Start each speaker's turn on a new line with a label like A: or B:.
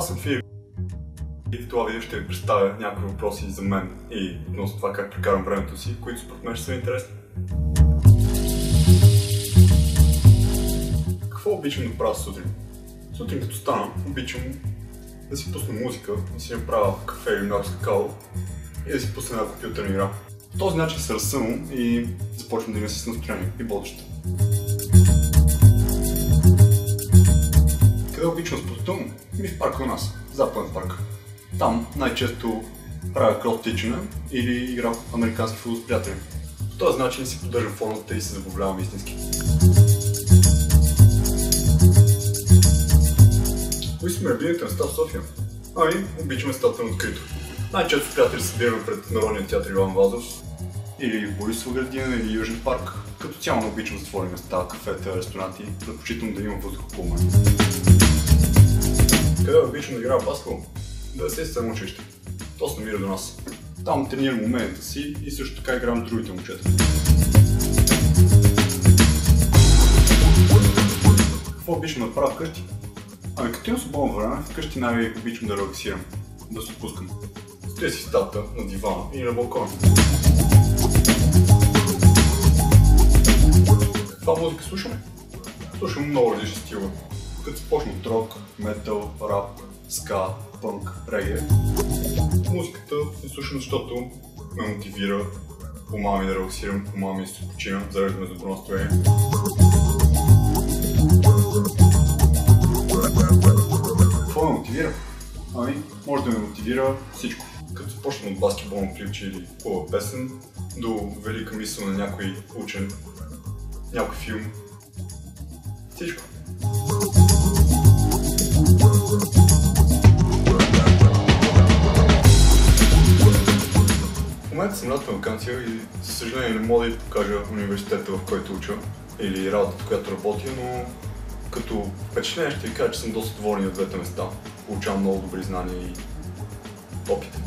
A: Аз съм Филип и в това видео ще ви представя някои въпроси за мен и относно това как прекарам времето си, които според мен ще са интересни. Какво обичам да правя сутрин? Сутрин като стана, обичам да си пусна музика, да си направя кафе или много с какао и да си пусна една компютърна игра. По този начин се разсъмвам и започвам да имам с настроение и бодещо. Къде обичам спортувам? В парка у нас, Западен парк. Там най-често правя крос тичане или игра в американски футбол с приятели. По този начин си поддържам формата и се забавлявам истински. Кои са ми любимите места в София? Обичам местата на открито. Най-често с приятели се събираме пред Народния театър Иван Вазов или Борисова градина или Южен парк. Като цяло не обичам затворени места, кафета, ресторанти, предпочитам да имам въздух около мен. Къде обичам да играя баскетбол? Да се съм училище. То се намира до нас. Там тренирам уменията си и също така играм с другите момчета. Какво обичам да правя вкъщи? Като имам свободно време, вкъщи най-обичам да релаксирам, да се отпускам. Стоя си в стаята, на дивана или на балкона. Каква музика слушаме? Слушам много различни стила. Като започна от рок, метал, рап, ска, пънк, реге. Музиката я слушам, защото ме мотивира, помага ми да релаксирам, помага ми да се почина, зарежда ме за добро настроение. Какво ме мотивира? Може да ме мотивира всичко. Като започна от баскетболно клипче или хубава песен, до велика мисъл на някой учен, някой филм. Всичко. В момента съм лятна ваканция и за съжаление не мога да ви покажа университета, в който уча или работата, в която работя, но като впечатление ще ви кажа, че съм доста доволен от двете места. Получавам много добри знания и опит.